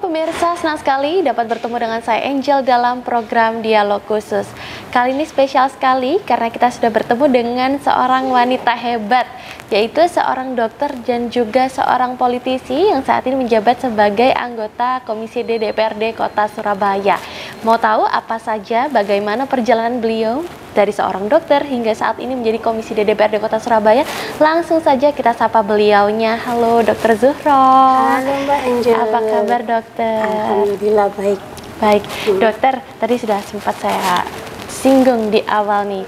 pemirsa, senang sekali dapat bertemu dengan saya Angel dalam program Dialog Khusus. Kali ini spesial sekali karena kita sudah bertemu dengan seorang wanita hebat, yaitu seorang dokter dan juga seorang politisi yang saat ini menjabat sebagai anggota Komisi D DPRD Kota Surabaya. Mau tahu apa saja bagaimana perjalanan beliau dari seorang dokter hingga saat ini menjadi Komisi D DPRD Kota Surabaya? Langsung saja kita sapa beliaunya. Halo Dokter Zuhro. Halo Mbak Angel. Apa kabar dokter? Alhamdulillah baik. Baik, dokter, tadi sudah sempat saya singgung di awal nih.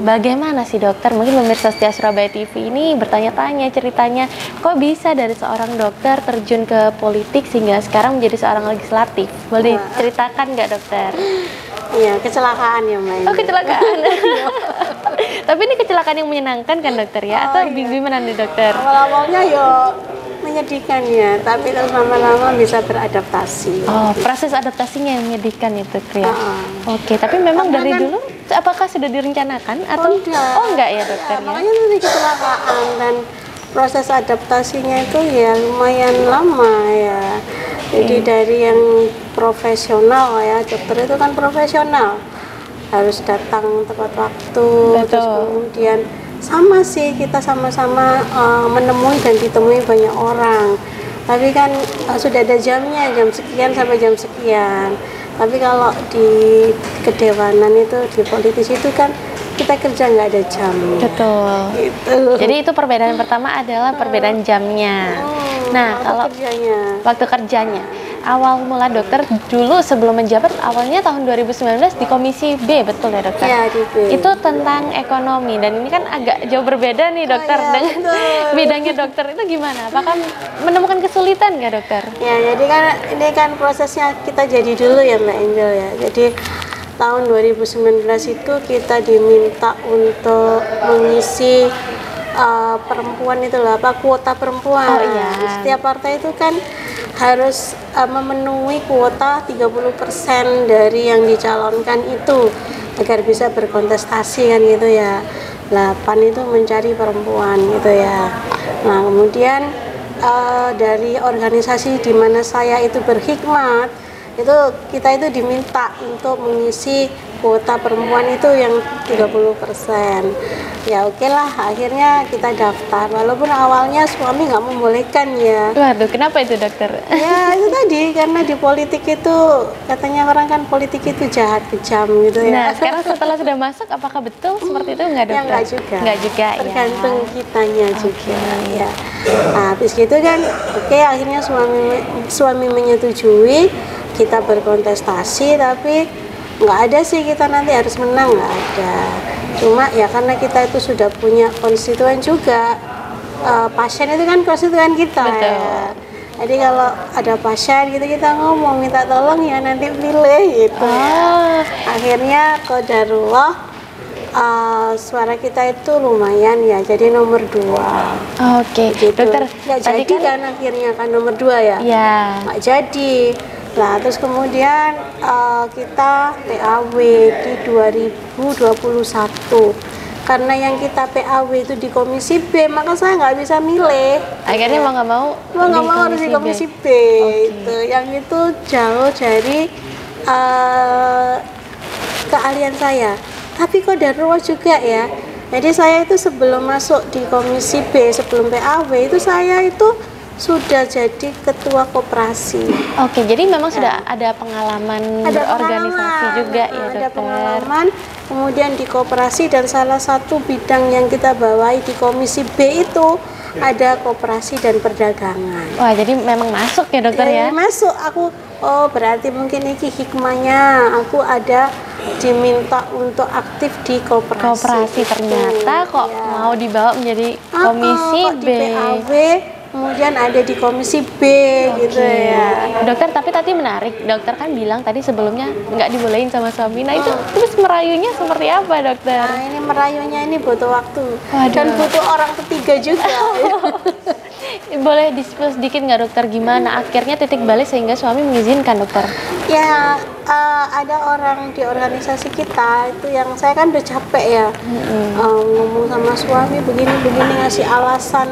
Bagaimana sih dokter? Mungkin pemirsa setia Surabaya TV ini bertanya-tanya ceritanya, kok bisa dari seorang dokter terjun ke politik sehingga sekarang menjadi seorang legislatif? Boleh diceritakan nggak dokter? Iya, kecelakaan ya Mbak Angel. Oh, kecelakaan. Tapi ini kecelakaan yang menyenangkan kan dokter ya? Atau gimana nih dokter? Awal-awalnya menyedihkan ya, tapi terus lama-lama bisa beradaptasi. Oh, proses adaptasinya yang menyedihkan itu ya. Oke, tapi memang dari dulu apakah sudah direncanakan atau enggak ya dokter? Makanya dari kecelakaan dan proses adaptasinya itu ya lumayan lama ya. Jadi dari yang profesional ya, dokter itu kan profesional, harus datang tepat waktu. Betul. Terus kemudian sama sih, kita sama-sama menemui dan ditemui banyak orang, tapi kan sudah ada jamnya, jam sekian sampai jam sekian. Tapi kalau di kedewanan itu, di politisi itu kan kita kerja nggak ada jam. Betul. Gitu. Jadi itu perbedaan pertama adalah perbedaan jamnya. Nah, kalau waktu kerjanya, awal mula dokter dulu sebelum menjabat awalnya tahun 2019 di Komisi B, betul ya dokter? Ya, di B. Itu tentang ekonomi dan ini kan agak jauh berbeda nih dokter dengan bidangnya dokter itu gimana? Apakah menemukan kesulitan nggak dokter? Ya, jadi kan ini kan prosesnya kita jadi dulu ya Mbak Angel ya. Jadi tahun 2019 itu kita diminta untuk mengisi perempuan itu lah, kuota perempuan. Oh iya. Setiap partai itu kan harus memenuhi kuota 30% dari yang dicalonkan itu agar bisa berkontestasi kan gitu ya. 8 itu mencari perempuan gitu ya. Nah, kemudian dari organisasi di mana saya itu berkhidmat, itu kita itu diminta untuk mengisi kuota perempuan itu yang 30%. Ya oke lah, akhirnya kita daftar, walaupun awalnya suami nggak membolehkan ya. Waduh, kenapa itu dokter? Ya itu tadi, karena di politik itu katanya orang kan politik itu jahat, kejam gitu ya. Nah, sekarang setelah sudah masuk, apakah betul seperti itu nggak dokter? Ya nggak juga. Nggak juga ya. Tergantung kitanya juga ya. Nah, habis gitu kan, oke akhirnya suami menyetujui kita berkontestasi, tapi nggak ada sih kita nanti harus menang, nggak ada. Cuma ya karena kita itu sudah punya konstituen juga, pasien itu kan konstituen kita. Betul. Ya. Jadi kalau ada pasien gitu kita ngomong minta tolong ya nanti pilih gitu ya. Akhirnya qadarullah suara kita itu lumayan ya, jadi nomor 2. Oke, gitu. Dokter. Nggak jadi kan akhirnya kan nomor 2 ya? Ya. Nggak jadi. Nah, terus kemudian kita PAW di 2021. Karena yang kita PAW itu di Komisi B, maka saya nggak bisa milih. Akhirnya mau nggak mau harus di Komisi B. Itu. Yang itu jauh dari keahlian saya. Tapi kok darurat juga ya. Jadi saya itu sebelum masuk di Komisi B, sebelum PAW itu saya itu sudah jadi ketua koperasi. Oke, jadi memang sudah ada pengalaman berorganisasi juga ya dokter. Ada pengalaman, kemudian di koperasi, dan salah satu bidang yang kita bawahi di Komisi B itu ada koperasi dan perdagangan. Wah, jadi memang masuk ya dokter ya? Masuk, aku berarti mungkin ini hikmahnya, aku ada diminta untuk aktif di koperasi. Koperasi ternyata kok mau dibawa menjadi Komisi B. Di PAW, kemudian ada di Komisi B gitu ya. Dokter, tapi tadi menarik, dokter kan bilang tadi sebelumnya nggak dibolehin sama suami. Nah itu terus merayunya seperti apa dokter? Nah ini merayunya ini butuh waktu. Waduh. Dan butuh orang ketiga juga. Boleh disebut sedikit nggak dokter gimana akhirnya titik balik sehingga suami mengizinkan dokter? Ya ada orang di organisasi kita itu yang saya kan udah capek ya ngomong sama suami begini ngasih alasan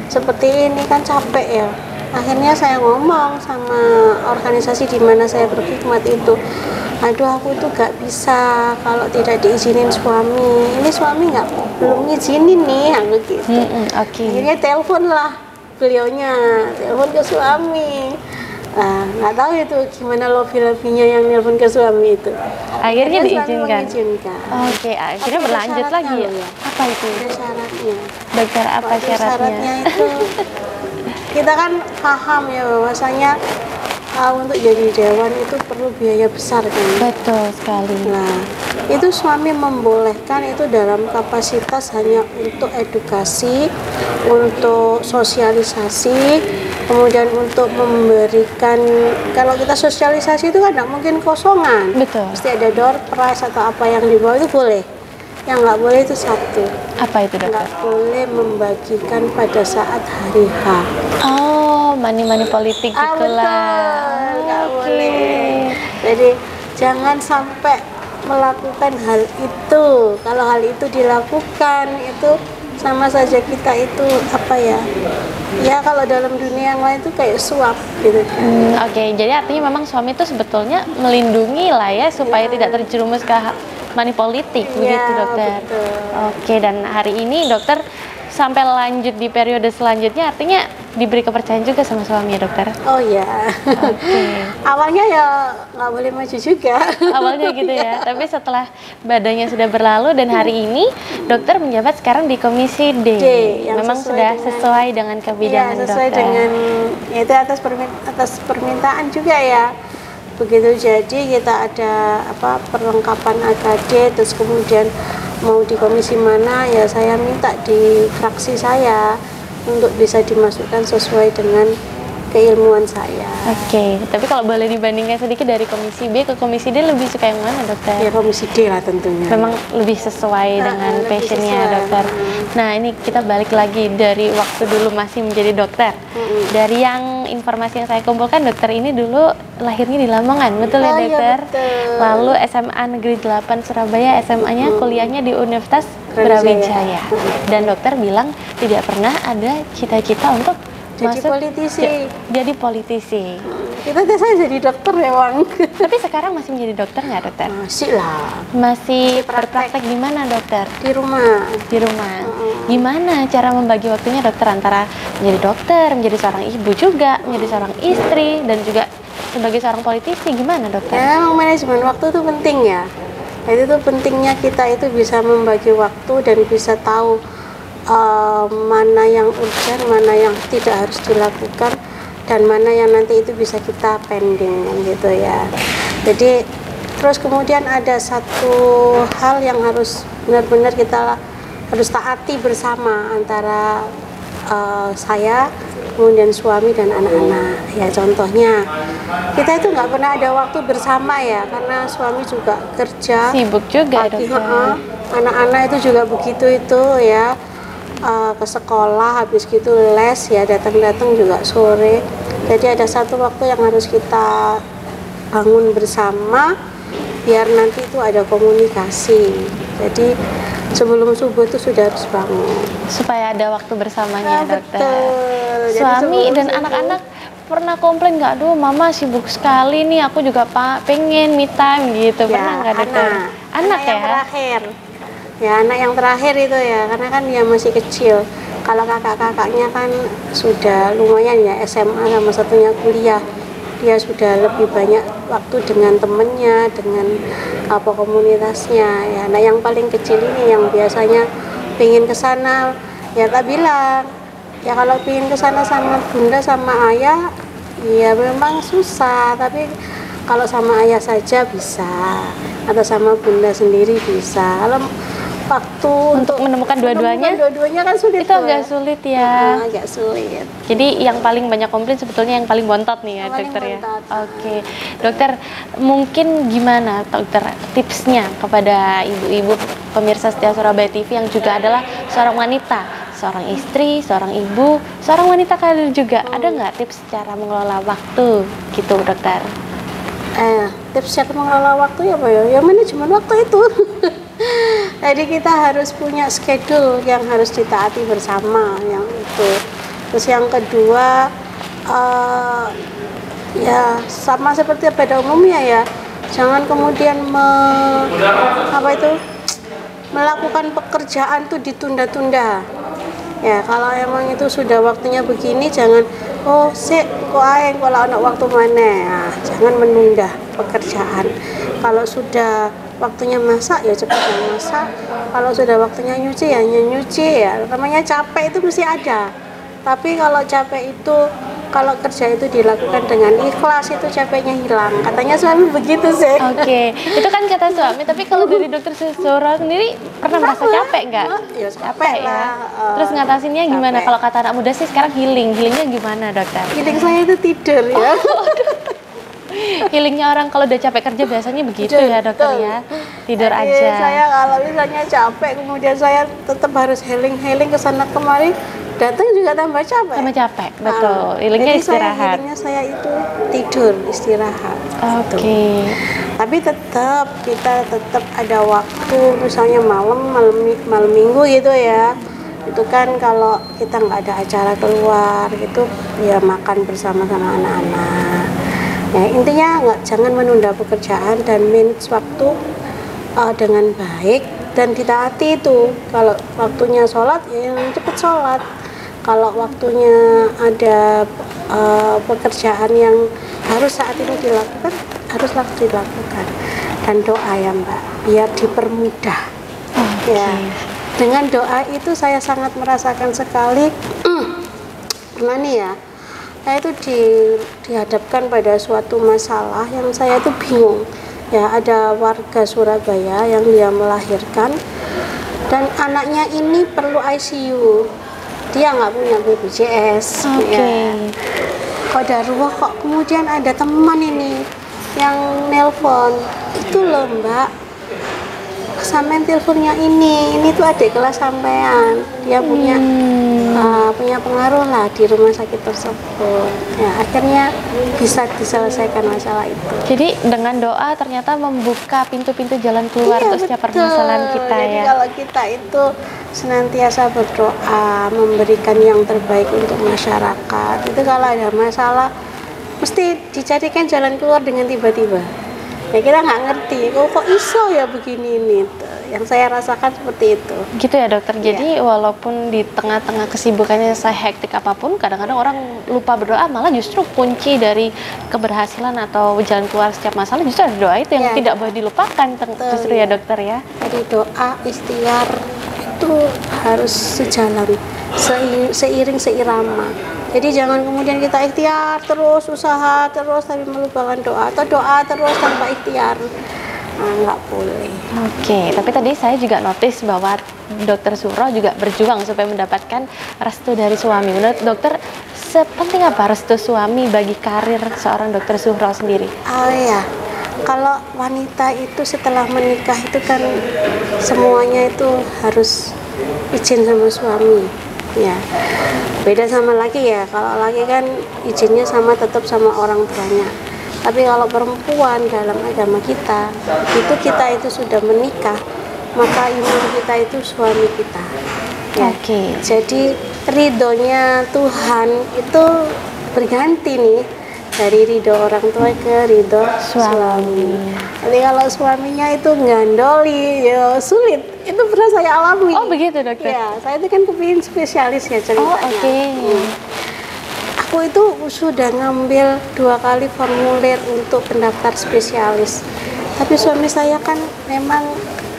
seperti ini kan capek ya. Akhirnya saya ngomong sama organisasi di mana saya berkhidmat itu, aduh aku tuh gak bisa kalau tidak diizinin suami. Ini suami belum ngizinin nih, aku gitu. Akhirnya telepon lah beliaunya, telepon ke suami. Nggak tahu itu gimana lobby-lobbynya yang nelpon ke suami itu. Akhirnya diizinkan. Akhirnya tapi berlanjut lagi ya. Apa itu? Ada syaratnya. Dokter, apa syaratnya? Syaratnya itu kita kan paham ya bahwasanya untuk jadi dewan itu perlu biaya besar kan. Betul sekali. Nah, itu suami membolehkan itu dalam kapasitas hanya untuk edukasi, untuk sosialisasi, kemudian untuk memberikan, kalau kita sosialisasi itu kan tidak mungkin kosongan. Betul. Pasti ada door prize atau apa yang dibawa itu boleh. Yang nggak boleh itu satu. Apa itu, dokter? Nggak boleh membagikan pada saat hari H. Oh, money politik gitulah. Nggak boleh. Jadi jangan sampai melakukan hal itu. Kalau hal itu dilakukan itu sama saja kita itu apa ya? Ya kalau dalam dunia yang lain itu kayak suap gitu. Jadi artinya memang suami itu sebetulnya melindungi lah ya supaya tidak terjerumus ke money politik, begitu dokter. Betul. Dan hari ini dokter sampai lanjut di periode selanjutnya artinya diberi kepercayaan juga sama suami ya dokter? Oh ya. Awalnya ya nggak boleh maju juga. Awalnya gitu ya. Tapi setelah badannya sudah berlalu dan hari ini dokter menjabat sekarang di Komisi D. Memang sudah sesuai dengan kebidanan dokter. Sesuai dengan itu atas permintaan juga ya. Begitu, jadi kita ada perlengkapan AKD, terus kemudian mau di komisi mana ya saya minta di fraksi saya untuk bisa dimasukkan sesuai dengan keilmuan saya. Tapi kalau boleh dibandingkan sedikit dari Komisi B ke Komisi D, lebih suka yang mana dokter? Ya Komisi D lah tentunya. Memang lebih sesuai dengan passionnya dokter. Nah ini kita balik lagi dari waktu dulu masih menjadi dokter. Dari yang informasi yang saya kumpulkan, dokter ini dulu lahirnya di Lamongan, betul ya dokter? Iya, betul. Lalu SMA Negeri 8 Surabaya, SMA-nya kuliahnya di Universitas Brawijaya. Dan dokter bilang tidak pernah ada cita-cita untuk jadi politisi. Kita saya jadi dokter ya, Wang. Tapi sekarang masih menjadi dokter nggak, dokter? Masih lah. Masih berpraktek di mana, dokter? Di rumah. Di rumah. Gimana cara membagi waktunya, dokter, antara menjadi dokter, menjadi seorang ibu juga, menjadi seorang istri, dan juga sebagai seorang politisi? Gimana, dokter? Ya, memang manajemen waktu itu penting ya. Itu tuh pentingnya kita itu bisa membagi waktu dan bisa tahu mana yang urgent, mana yang tidak harus dilakukan, dan mana yang nanti itu bisa kita pending gitu ya. Jadi terus kemudian ada satu hal yang harus benar-benar kita harus taati bersama antara saya, kemudian suami dan anak-anak. Ya contohnya kita itu nggak pernah ada waktu bersama ya, karena suami juga kerja sibuk juga pagi, anak-anak itu juga begitu itu ya. Ke sekolah, habis gitu les ya, datang juga sore. Jadi ada satu waktu yang harus kita bangun bersama biar nanti itu ada komunikasi. Jadi sebelum subuh itu sudah harus bangun supaya ada waktu bersamanya, dokter. Betul. Suami dan anak-anak pernah komplain nggak, aduh mama sibuk sekali nih, aku juga pengen me time gitu. Pernah nggak, dokter? Anak yang terakhir. Ya anak yang terakhir itu ya, karena kan dia masih kecil. Kalau kakak-kakaknya kan sudah lumayan ya, SMA sama satunya kuliah. Dia sudah lebih banyak waktu dengan temennya, dengan komunitasnya. Ya, nah yang paling kecil ini yang biasanya pengen ke sana, ya tak bilang, ya kalau pengen ke sana sama bunda sama ayah, ya memang susah. Tapi kalau sama ayah saja bisa, atau sama bunda sendiri bisa. Kalau waktu untuk menemukan dua-duanya kan sulit. Itu agak sulit ya. Agak sulit. Jadi yang paling banyak komplain sebetulnya yang paling bontot nih ya, dokter ya. Dokter, mungkin gimana dokter tipsnya kepada ibu-ibu pemirsa setia Surabaya TV yang juga adalah seorang wanita, seorang istri, seorang ibu, seorang wanita karir juga. Ada nggak tips cara mengelola waktu gitu, dokter? Tips cara mengelola waktu ya, Pak ya, manajemen waktu itu. Jadi kita harus punya schedule yang harus ditaati bersama yang itu. Terus yang kedua eh, ya sama seperti pada umumnya ya, jangan kemudian melakukan pekerjaan tuh ditunda-tunda. Ya kalau emang itu sudah waktunya begini, jangan kok aeng kalau anak waktu mana, nah, jangan menunda pekerjaan. Kalau sudah waktunya masak ya cepat masak, kalau sudah waktunya nyuci ya nyuci. Ya namanya capek itu mesti ada, tapi kalau capek itu, kalau kerja itu dilakukan dengan ikhlas, itu capeknya hilang. Katanya suami begitu sih. Oke, itu kan kata suami. Tapi kalau dari dokter Suro sendiri pernah merasa capek nggak? Ya, capek ya. lah. Terus ngatasinnya gimana? Capek. Kalau kata anak muda sih sekarang healingnya gimana dokter? Healing saya itu tidur ya. Healingnya orang kalau udah capek kerja biasanya begitu ya dokter ya, tidur aja. Saya kalau misalnya capek, kemudian saya tetap harus healing ke sana kemari, datang juga tambah capek. Tambah capek, betul. Healingnya istirahat. Healingnya saya itu tidur, istirahat. Oke. Tapi kita tetap ada waktu, misalnya malam minggu gitu ya. Itu kan kalau kita nggak ada acara keluar gitu, ya makan bersama anak-anak. Ya intinya jangan menunda pekerjaan dan manage waktu dengan baik dan ditaati itu. Kalau waktunya sholat ya yang cepat sholat. Kalau waktunya ada pekerjaan yang harus saat ini dilakukan, harus dilakukan. Dan doa ya Mbak, biar dipermudah. Ya, dengan doa itu saya sangat merasakan sekali. Gimana ya? Saya itu dihadapkan pada suatu masalah yang saya itu bingung. Ya, ada warga Surabaya yang dia melahirkan dan anaknya ini perlu ICU. Dia nggak punya BPJS. Ya. Qadarullah kok kemudian ada teman ini yang nelpon. Itu loh Mbak, sampean teleponnya ini tuh adik kelas sampean, dia punya pengaruh lah di rumah sakit tersebut. Ya akhirnya bisa diselesaikan masalah itu. Jadi dengan doa ternyata membuka pintu-pintu jalan keluar untuk setiap permasalahan kita. Jadi kalau kita itu senantiasa berdoa, memberikan yang terbaik untuk masyarakat, itu kalau ada masalah mesti dicarikan jalan keluar dengan tiba-tiba. Ya kita nggak ngerti, kok iso ya begini ini. Yang saya rasakan seperti itu. Gitu ya dokter. Jadi walaupun di tengah-tengah kesibukannya saya hektik apapun, kadang-kadang orang lupa berdoa, malah justru kunci dari keberhasilan atau jalan keluar setiap masalah justru ada doa itu yang tidak boleh dilupakan. Justru ya dokter ya. Jadi doa, ikhtiar itu harus sejalan, seiring seirama. Jadi jangan kemudian kita ikhtiar terus, usaha terus tapi melupakan doa, atau doa terus tanpa ikhtiar. Nah, nggak boleh. Oke, tapi tadi saya juga notice bahwa dokter Suro juga berjuang supaya mendapatkan restu dari suami. Menurut dokter, sepenting apa restu suami bagi karir seorang dokter Suro sendiri? Oh ya, kalau wanita itu setelah menikah itu kan semuanya itu harus izin sama suami. Ya, beda sama laki ya. Kalau laki kan izinnya tetap sama orang tuanya. Tapi kalau perempuan dalam agama kita itu sudah menikah, maka imam kita itu suami kita. Ya. Jadi ridhonya Tuhan itu berganti nih dari ridho orang tua ke ridho suami. Jadi kalau suaminya itu ngandoli, ya sulit. Itu pernah saya alami. Oh begitu dokter? Ya, saya itu kan kepingin spesialis ya ceritanya. Aku itu sudah ngambil 2 kali formulir untuk pendaftar spesialis, tapi suami saya kan memang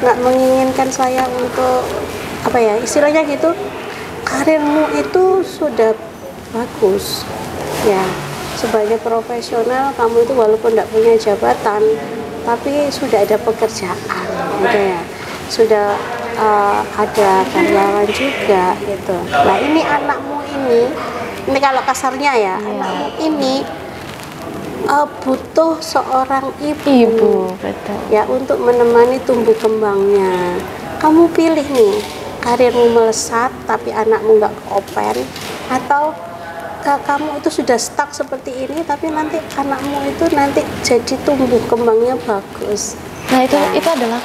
nggak menginginkan saya untuk istilahnya gitu, karirmu itu sudah bagus ya, sebagai profesional kamu itu walaupun tidak punya jabatan tapi sudah ada pekerjaan gitu ya, sudah ada karyawan juga gitu. Nah ini anakmu ini kalau kasarnya ya, anakmu ini butuh seorang ibu betul. Ya untuk menemani tumbuh kembangnya. Kamu pilih nih, karirmu melesat tapi anakmu nggak open, atau kamu itu sudah stuck seperti ini tapi nanti anakmu itu nanti jadi tumbuh kembangnya bagus. Nah itu adalah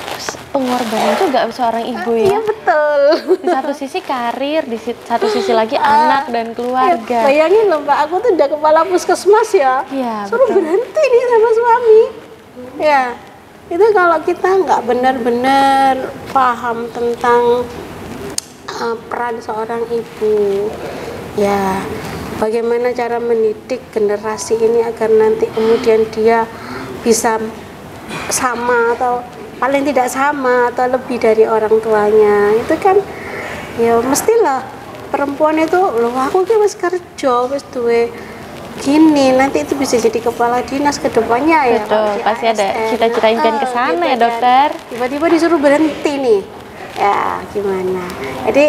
pengorbanan juga seorang ibu ya. Iya betul. Di satu sisi karir, di satu sisi lagi anak dan keluarga. Ya, bayangin loh Mbak, aku tuh udah kepala puskesmas ya. Iya, suruh betul. berhenti nih sama suami. Ya, itu kalau kita nggak benar-benar paham tentang peran seorang ibu, ya bagaimana cara mendidik generasi ini agar nanti kemudian dia bisa sama atau paling tidak sama atau lebih dari orang tuanya, itu kan ya mestilah perempuan itu loh, aku ki wis kerja wis duwe gini, nanti itu bisa jadi kepala dinas ke depannya ya. Betul, pasti ada cita-cita impian ke sana gitu ya dokter. Tiba-tiba disuruh berhenti nih, ya gimana? Jadi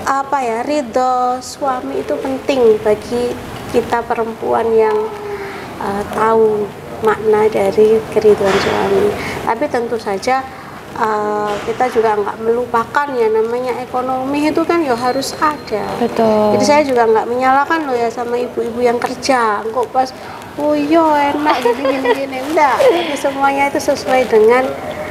apa ya, ridho suami itu penting bagi kita perempuan yang tahu makna dari keriduan suami. Tapi tentu saja kita juga nggak melupakan ya, namanya ekonomi itu kan ya harus ada. Betul. Jadi saya juga nggak menyalahkan loh ya sama ibu-ibu yang kerja kok pas oh iya enak gini enggak. Semuanya itu sesuai dengan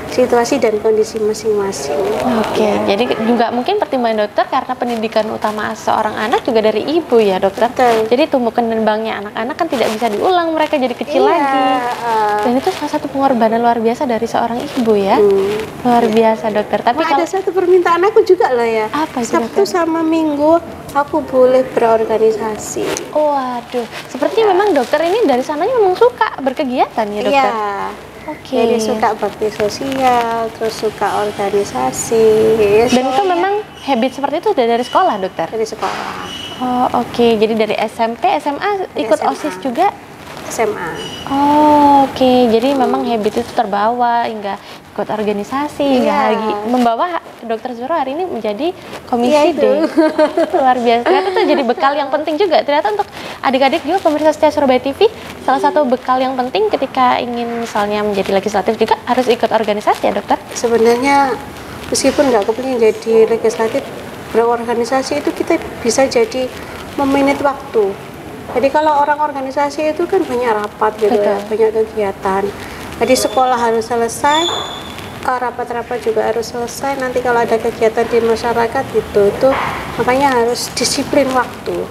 situasi dan kondisi masing-masing. Oke, jadi juga mungkin pertimbangan dokter karena pendidikan utama seorang anak juga dari ibu ya dokter. Betul. Jadi tumbuh kembangnya anak-anak kan tidak bisa diulang, mereka jadi kecil lagi. Dan itu salah satu pengorbanan luar biasa dari seorang ibu ya. Luar biasa dokter. Tapi ada satu permintaan aku juga loh ya. Apa itu, Sabtu dokter? sama Minggu aku boleh berorganisasi. Waduh, sepertinya memang dokter ini dari sananya memang suka berkegiatan ya dokter. Iya. Oke. Jadi suka bakti sosial, terus suka organisasi. Dan itu memang habit seperti itu udah dari sekolah dokter? dari sekolah. Oh oke, jadi dari SMP, SMA ikut SMA. OSIS juga? SMA. Oh oke, jadi memang habit itu terbawa hingga ikut organisasi, hingga Iya. lagi membawa Dokter Zuhro hari ini menjadi komisi Iya, itu. D. Luar biasa, ternyata itu jadi bekal yang penting juga ternyata untuk adik-adik juga pemirsa setia Surabaya TV. Salah satu bekal yang penting ketika ingin misalnya menjadi legislatif juga harus ikut organisasi ya dokter? Sebenarnya meskipun nggak kepingin jadi legislatif, berorganisasi itu kita bisa jadi memanage waktu. Jadi kalau orang organisasi itu kan banyak rapat gitu ya, banyak kegiatan. Jadi sekolah harus selesai, rapat-rapat juga harus selesai. Nanti kalau ada kegiatan di masyarakat itu makanya harus disiplin waktu.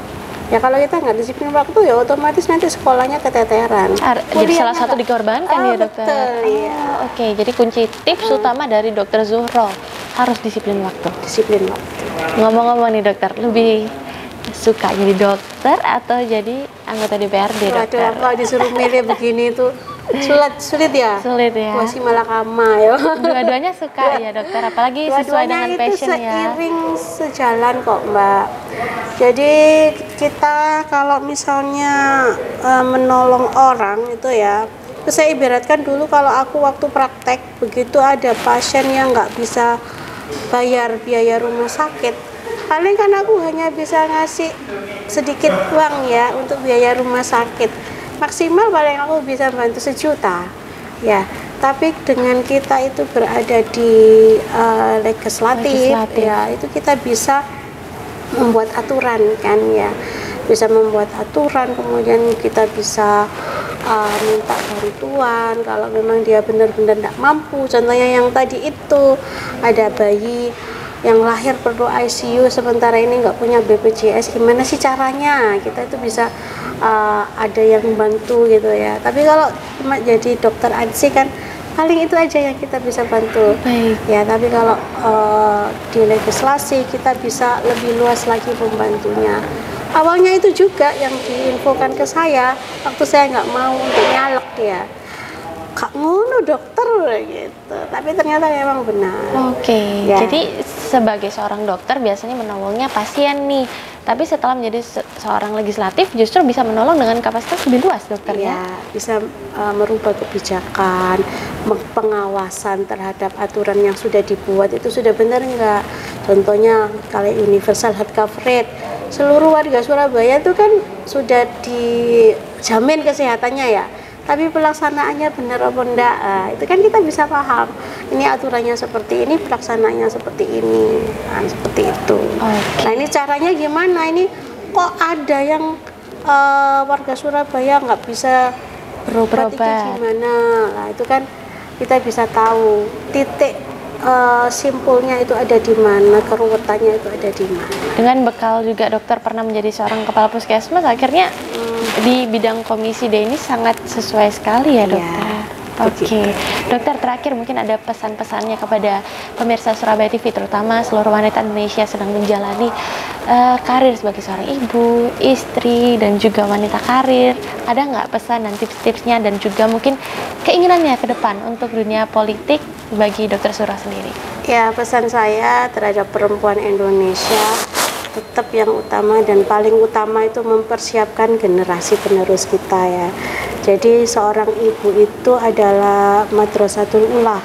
Ya kalau kita nggak disiplin waktu ya otomatis nanti sekolahnya keteteran. Jadi salah satu dikorbankan ya dokter. Betul, iya. Oke, jadi kunci tips utama dari Dokter Zuhro harus disiplin waktu. Disiplin waktu. Ngomong-ngomong nih dokter, lebih suka jadi dokter atau jadi anggota DPRD dokter? Waduh, kalau disuruh milih begini tuh sulit ya. Sulit ya. Masih malakama ya. Dua-duanya suka ya dokter, apalagi sesuai dengan Dua-duanya passion itu ya. seiring sejalan kok Mbak. Jadi kita kalau misalnya menolong orang itu ya, saya ibaratkan dulu kalau aku waktu praktek begitu ada pasien yang nggak bisa bayar biaya rumah sakit, paling kan aku hanya bisa ngasih sedikit uang ya untuk biaya rumah sakit, maksimal paling aku bisa bantu 1 juta ya. Tapi dengan kita itu berada di legislatif ya, itu kita bisa membuat aturan kan ya, bisa membuat aturan, kemudian kita bisa minta bantuan kalau memang dia benar-benar tidak mampu. Contohnya yang tadi itu ada bayi yang lahir perlu ICU sementara ini nggak punya BPJS, gimana sih caranya? Kita itu bisa ada yang membantu gitu ya. Tapi kalau cuma jadi dokter ANSI kan paling itu aja yang kita bisa bantu. Baik. Ya, tapi kalau di legislasi kita bisa lebih luas lagi membantunya. Awalnya itu juga yang diinfokan ke saya waktu saya nggak mau untuk nyalek ya, kak ngono dokter gitu, tapi ternyata memang benar. Oke, Ya. jadi sebagai seorang dokter biasanya menolongnya pasien nih, tapi setelah menjadi seorang legislatif justru bisa menolong dengan kapasitas lebih luas dokter ya? Ya, bisa merubah kebijakan, pengawasan terhadap aturan yang sudah dibuat itu sudah benar enggak. Contohnya kalau universal health coverage, seluruh warga Surabaya itu kan sudah dijamin kesehatannya ya, tapi pelaksanaannya benar apa enggak, itu kan kita bisa paham. Ini aturannya seperti ini, pelaksanaannya seperti ini, seperti itu. Nah ini caranya gimana? Ini kok ada yang warga Surabaya nggak bisa berobat itu gimana? Nah itu kan kita bisa tahu titik simpulnya itu ada di mana, keruwetannya itu ada di mana. Dengan bekal juga dokter pernah menjadi seorang kepala puskesmas, akhirnya di bidang komisi D ini sangat sesuai sekali ya dokter. Oke, dokter terakhir mungkin ada pesan-pesannya kepada pemirsa Surabaya TV, terutama seluruh wanita Indonesia sedang menjalani karir sebagai seorang ibu, istri, dan juga wanita karir. Ada nggak pesan dan tips-tipsnya dan juga mungkin keinginannya ke depan untuk dunia politik bagi dokter Surah sendiri? Ya, pesan saya terhadap perempuan Indonesia tetap yang utama dan paling utama itu mempersiapkan generasi penerus kita ya. Jadi seorang ibu itu adalah madrasatul ula,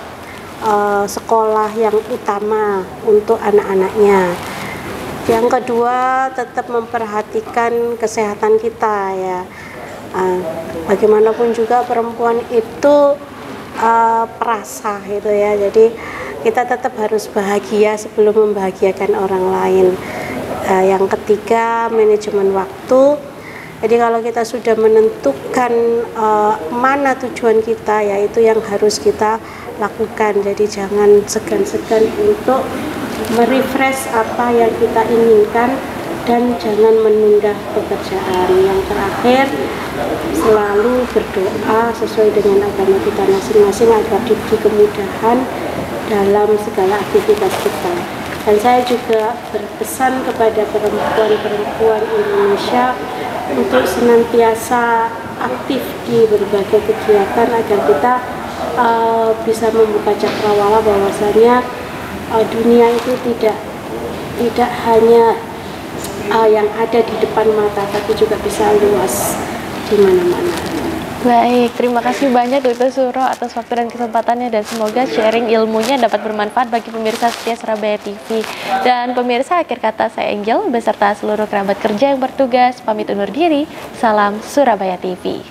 sekolah yang utama untuk anak-anaknya. Yang kedua, tetap memperhatikan kesehatan kita ya. Bagaimanapun juga perempuan itu perasa gitu ya. Jadi kita tetap harus bahagia sebelum membahagiakan orang lain. Yang ketiga, manajemen waktu. Jadi kalau kita sudah menentukan mana tujuan kita, yaitu yang harus kita lakukan. Jadi jangan segan-segan untuk merefresh apa yang kita inginkan dan jangan menunda pekerjaan. Yang terakhir, selalu berdoa sesuai dengan agama kita masing-masing agar diberi kemudahan dalam segala aktivitas kita. Dan saya juga berpesan kepada perempuan-perempuan Indonesia untuk senantiasa aktif di berbagai kegiatan agar kita bisa membuka cakrawala bahwasanya dunia itu tidak hanya yang ada di depan mata, tapi juga bisa luas di mana-mana. Baik, terima kasih banyak Dokter Suro atas waktu dan kesempatannya, dan semoga sharing ilmunya dapat bermanfaat bagi pemirsa setia Surabaya TV. Dan pemirsa, akhir kata saya Angel beserta seluruh kerabat kerja yang bertugas pamit undur diri. Salam Surabaya TV.